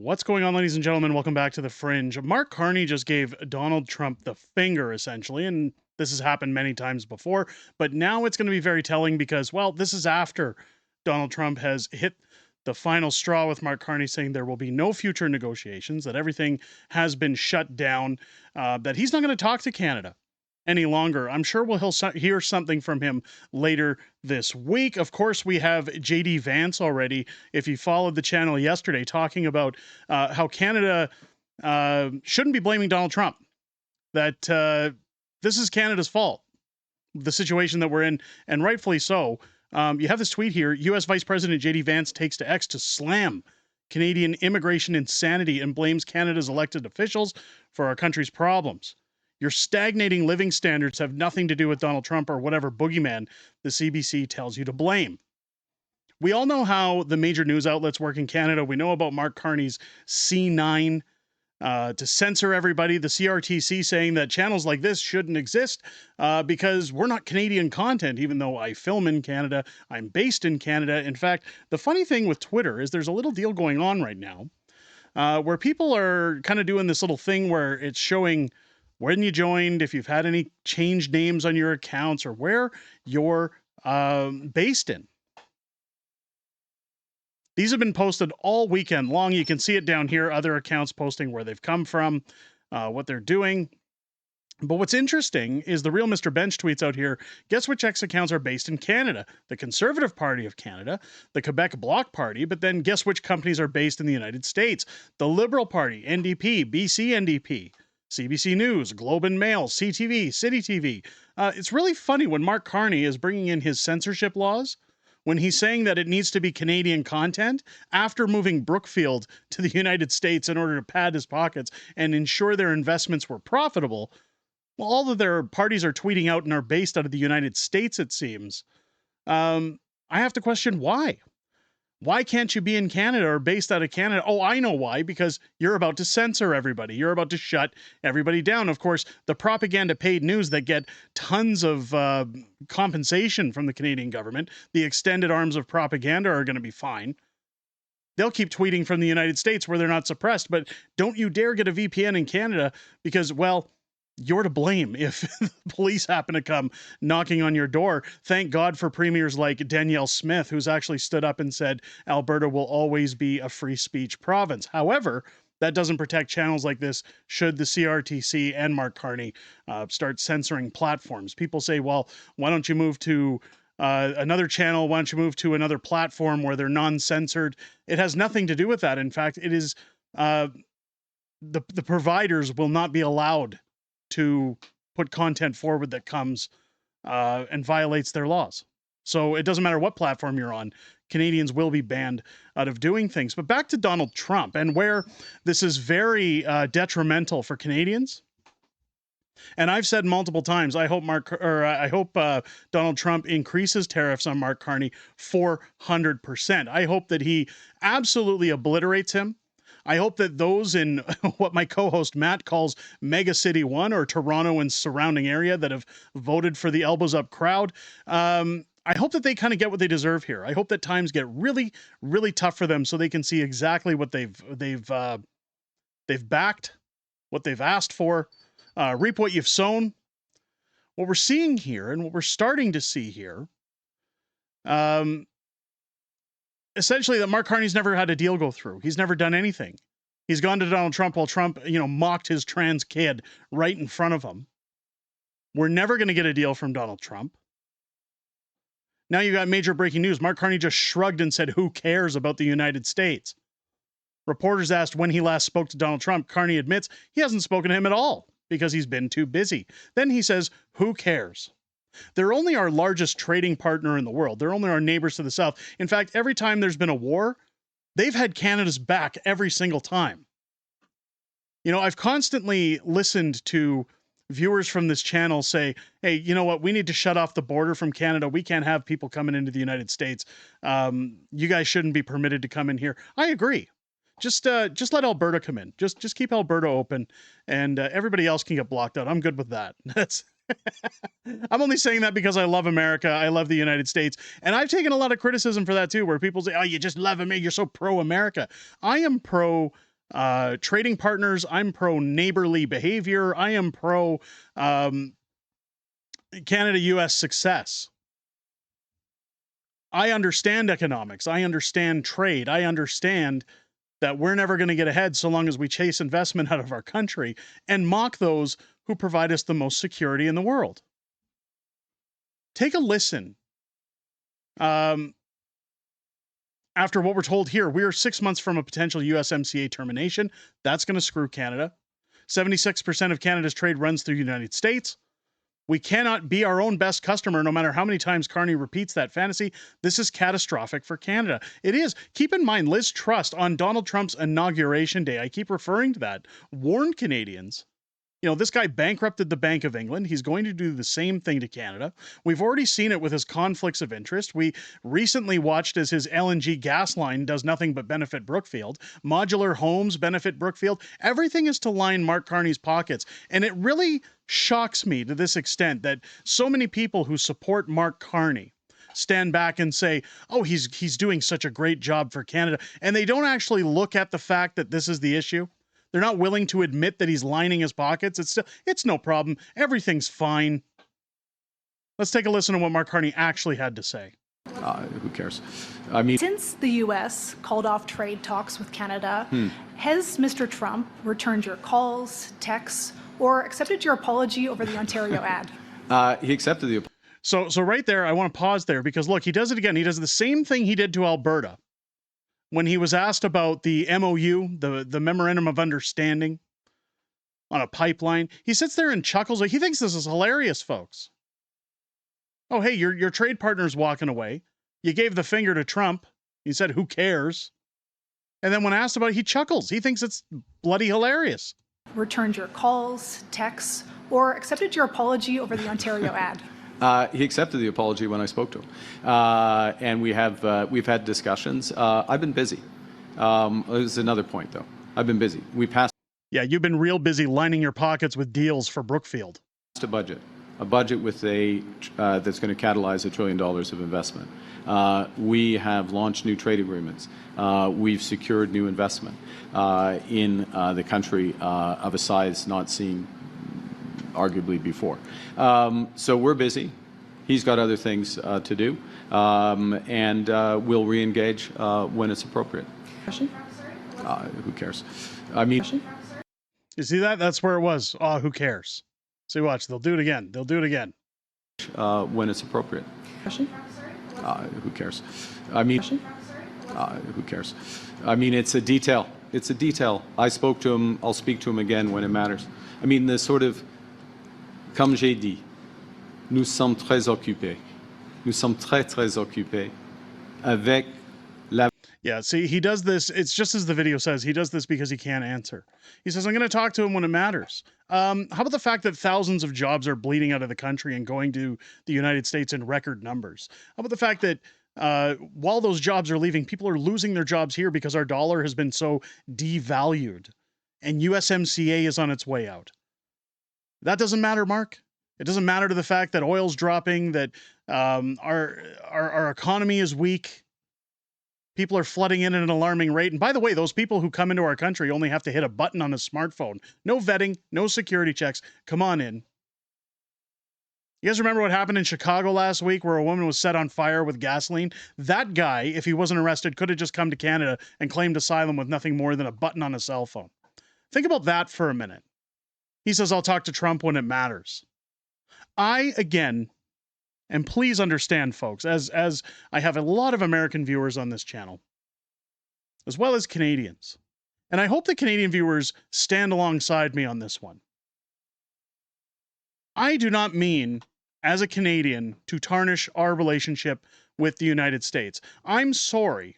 What's going on, ladies and gentlemen? Welcome back to the Fringe. Mark Carney just gave Donald Trump the finger, essentially, and this has happened many times before, but now it's going to be very telling because, well, this is after Donald Trump has hit the final straw with Mark Carney saying there will be no future negotiations, that everything has been shut down, that he's not going to talk to Canada any longer. I'm sure he'll hear something from him later this week. Of course, we have JD Vance already, if you followed the channel yesterday, talking about how Canada shouldn't be blaming Donald Trump, that this is Canada's fault, the situation that we're in, and rightfully so. You have this tweet here: U.S. Vice President JD Vance takes to X to slam Canadian immigration insanity and blames Canada's elected officials for our country's problems. Your stagnating living standards have nothing to do with Donald Trump or whatever boogeyman the CBC tells you to blame. We all know how the major news outlets work in Canada. We know about Mark Carney's C9 to censor everybody, the CRTC saying that channels like this shouldn't exist because we're not Canadian content, even though I film in Canada, I'm based in Canada. In fact, the funny thing with Twitter is there's a little deal going on right now where people are kind of doing this little thing where it's showing when you joined, if you've had any changed names on your accounts, or where you're based in. These have been posted all weekend long. You can see it down here, other accounts posting where they've come from, what they're doing. But what's interesting is the real Mr. Bench tweets out here, guess which X accounts are based in Canada? The Conservative Party of Canada, the Quebec Bloc Party, but then guess which companies are based in the United States? The Liberal Party, NDP, BC NDP, CBC News, Globe and Mail, CTV, City TV. It's really funny when Mark Carney is bringing in his censorship laws, when he's saying that it needs to be Canadian content after moving Brookfield to the United States in order to pad his pockets and ensure their investments were profitable. Well, all of their parties are tweeting out and are based out of the United States, it seems. I have to question why. Why can't you be in Canada or based out of Canada? Oh, I know why, because you're about to censor everybody. You're about to shut everybody down. Of course, the propaganda paid news that get tons of compensation from the Canadian government, the extended arms of propaganda, are going to be fine. They'll keep tweeting from the United States where they're not suppressed, but don't you dare get a VPN in Canada because, well, you're to blame if the police happen to come knocking on your door. Thank God for premiers like Danielle Smith, who's actually stood up and said Alberta will always be a free speech province. However, that doesn't protect channels like this should the CRTC and Mark Carney start censoring platforms. People say, well, why don't you move to another channel? Why don't you move to another platform where they're non-censored? It has nothing to do with that. In fact, it is the providers will not be allowed to put content forward that comes and violates their laws. So it doesn't matter what platform you're on, Canadians will be banned out of doing things. But back to Donald Trump and where this is very detrimental for Canadians. And I've said multiple times, I hope Donald Trump increases tariffs on Mark Carney 400%. I hope that he absolutely obliterates him. I hope that those in what my co-host Matt calls Mega City 1 or Toronto and surrounding area that have voted for the elbows up crowd, I hope that they kind of get what they deserve here. I hope that times get really, really tough for them so they can see exactly what they've backed, what they've asked for, reap what you've sown. What we're seeing here and what we're starting to see here, essentially that Mark Carney's never had a deal go through. He's never done anything. He's gone to Donald Trump while Trump, mocked his trans kid right in front of him. We're never going to get a deal from Donald Trump. Now you got major breaking news. Mark Carney just shrugged and said, who cares about the United States? Reporters asked when he last spoke to Donald Trump. Carney admits he hasn't spoken to him at all because he's been too busy. Then he says, who cares? They're only our largest trading partner in the world. They're only our neighbors to the south. In fact, every time there's been a war, they've had Canada's back every single time. I've constantly listened to viewers from this channel say, hey, you know what? We need to shut off the border from Canada. We can't have people coming into the United States. You guys shouldn't be permitted to come in here. I agree. Just let Alberta come in. Just keep Alberta open and everybody else can get blocked out. I'm good with that. I'm only saying that because I love America. I love the United States. And I've taken a lot of criticism for that too, where people say, oh, you just love America. You're so pro-America. I am pro trading partners. I'm pro neighborly behavior. I am pro Canada-US success. I understand economics. I understand trade. I understand that we're never going to get ahead so long as we chase investment out of our country and mock those who provide us the most security in the world. Take a listen. After what we're told here, we are 6 months from a potential USMCA termination. That's going to screw Canada. 76% of Canada's trade runs through the United States. We cannot be our own best customer, no matter how many times Carney repeats that fantasy. This is catastrophic for Canada. It is. Keep in mind, Liz Truss, on Donald Trump's inauguration day, I keep referring to that, warned Canadians. You know, this guy bankrupted the Bank of England. He's going to do the same thing to Canada. We've already seen it with his conflicts of interest. We recently watched as his LNG gas line does nothing but benefit Brookfield. Modular homes benefit Brookfield. Everything is to line Mark Carney's pockets. And it really shocks me to this extent that so many people who support Mark Carney stand back and say, oh, he's doing such a great job for Canada. And they don't actually look at the fact that this is the issue. They're not willing to admit that he's lining his pockets. It's no problem. Everything's fine. Let's take a listen to what Mark Carney actually had to say. Who cares? I mean, since the U.S. called off trade talks with Canada, has Mr. Trump returned your calls, texts, or accepted your apology over the Ontario ad? He accepted the apology. So right there, I want to pause there because look, he does it again. He does the same thing he did to Alberta. When he was asked about the MOU, the Memorandum of Understanding on a pipeline, he sits there and chuckles. He thinks this is hilarious, folks. Oh, hey, your trade partner's walking away. You gave the finger to Trump. He said, who cares? And then when asked about it, he chuckles. He thinks it's bloody hilarious. Returned your calls, texts, or accepted your apology over the Ontario ad? He accepted the apology when I spoke to him, and we've had discussions. I've been busy. There's another point, though. I've been busy. We passed. Yeah, you've been real busy lining your pockets with deals for Brookfield. A budget with that's going to catalyze $1 trillion of investment. We have launched new trade agreements. We've secured new investment in the country of a size not seen arguably before. So we're busy. He's got other things to do, and we'll re-engage when it's appropriate. Who cares? I mean, you see that? That's where it was. Oh, who cares? See, watch. They'll do it again. They'll do it again. When it's appropriate. Who cares? I mean, who cares? I mean, it's a detail. It's a detail. I spoke to him. I'll speak to him again when it matters. I mean, the sort of, comme j'ai dit, nous sommes très occupés. Nous sommes très occupés avec la. Yeah, see, he does this. It's just as the video says, he does this because he can't answer. He says, I'm going to talk to him when it matters. How about the fact that thousands of jobs are bleeding out of the country and going to the United States in record numbers? How about the fact that while those jobs are leaving, people are losing their jobs here because our dollar has been so devalued and USMCA is on its way out? That doesn't matter, Mark. It doesn't matter to the fact that oil's dropping, that our economy is weak. People are flooding in at an alarming rate. And by the way, those people who come into our country only have to hit a button on a smartphone. No vetting, no security checks. Come on in. You guys remember what happened in Chicago last week where a woman was set on fire with gasoline? That guy, if he wasn't arrested, could have just come to Canada and claimed asylum with nothing more than a button on a cell phone. Think about that for a minute. He says, I'll talk to Trump when it matters. And please understand, folks, as I have a lot of American viewers on this channel, as well as Canadians, and I hope the Canadian viewers stand alongside me on this one. I do not mean, as a Canadian, to tarnish our relationship with the United States. I'm sorry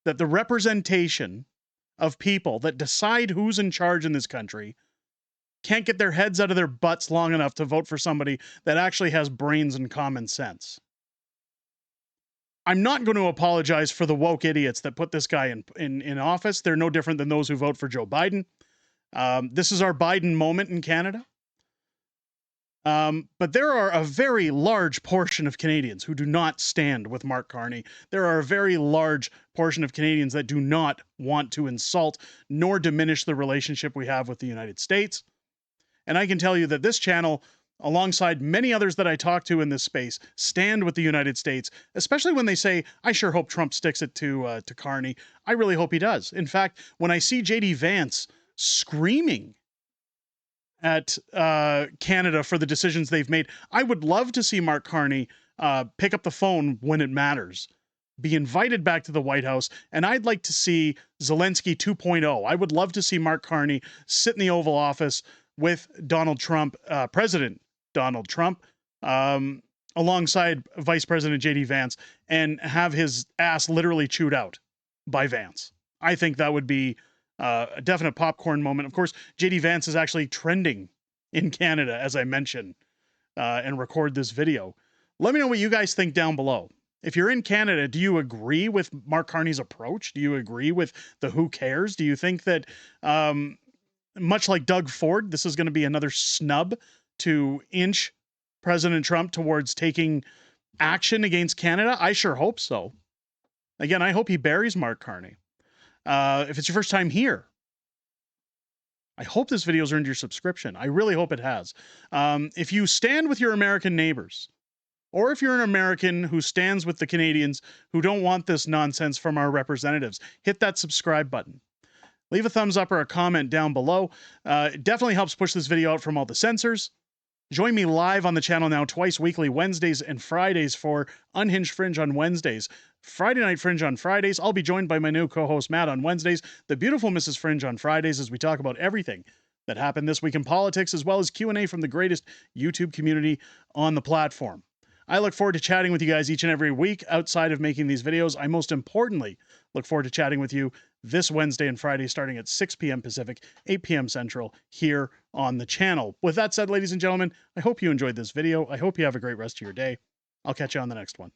that the representation of people that decide who's in charge in this country can't get their heads out of their butts long enough to vote for somebody that actually has brains and common sense. I'm not going to apologize for the woke idiots that put this guy in office. They're no different than those who vote for Joe Biden. This is our Biden moment in Canada. But there are a very large portion of Canadians who do not stand with Mark Carney. There are a very large portion of Canadians that do not want to insult nor diminish the relationship we have with the United States. And I can tell you that this channel, alongside many others that I talk to in this space, stand with the United States, especially when they say, I sure hope Trump sticks it to Carney. I really hope he does. In fact, when I see J.D. Vance screaming at Canada for the decisions they've made, I would love to see Mark Carney pick up the phone when it matters, be invited back to the White House, and I'd like to see Zelensky 2.0. I would love to see Mark Carney sit in the Oval Office with Donald Trump, President Donald Trump, alongside Vice President J.D. Vance, and have his ass literally chewed out by Vance. I think that would be a definite popcorn moment. Of course, J.D. Vance is actually trending in Canada, as I mentioned, and record this video. Let me know what you guys think down below. If you're in Canada, do you agree with Mark Carney's approach? Do you agree with the who cares? Do you think that, much like Doug Ford, this is going to be another snub to inch President Trump towards taking action against Canada? I sure hope so. Again, I hope he buries Mark Carney. If it's your first time here, I hope this video's earned your subscription. I really hope it has. If you stand with your American neighbors, or if you're an American who stands with the Canadians who don't want this nonsense from our representatives, hit that subscribe button. Leave a thumbs up or a comment down below. It definitely helps push this video out from all the censors. Join me live on the channel now twice weekly, Wednesdays and Fridays, for Unhinged Fringe on Wednesdays. Friday Night Fringe on Fridays. I'll be joined by my new co-host Matt on Wednesdays. The beautiful Mrs. Fringe on Fridays, as we talk about everything that happened this week in politics, as well as Q&A from the greatest YouTube community on the platform. I look forward to chatting with you guys each and every week outside of making these videos. I most importantly look forward to chatting with you this Wednesday and Friday starting at 6 p.m. Pacific, 8 p.m. Central here on the channel. With that said, ladies and gentlemen, I hope you enjoyed this video. I hope you have a great rest of your day. I'll catch you on the next one.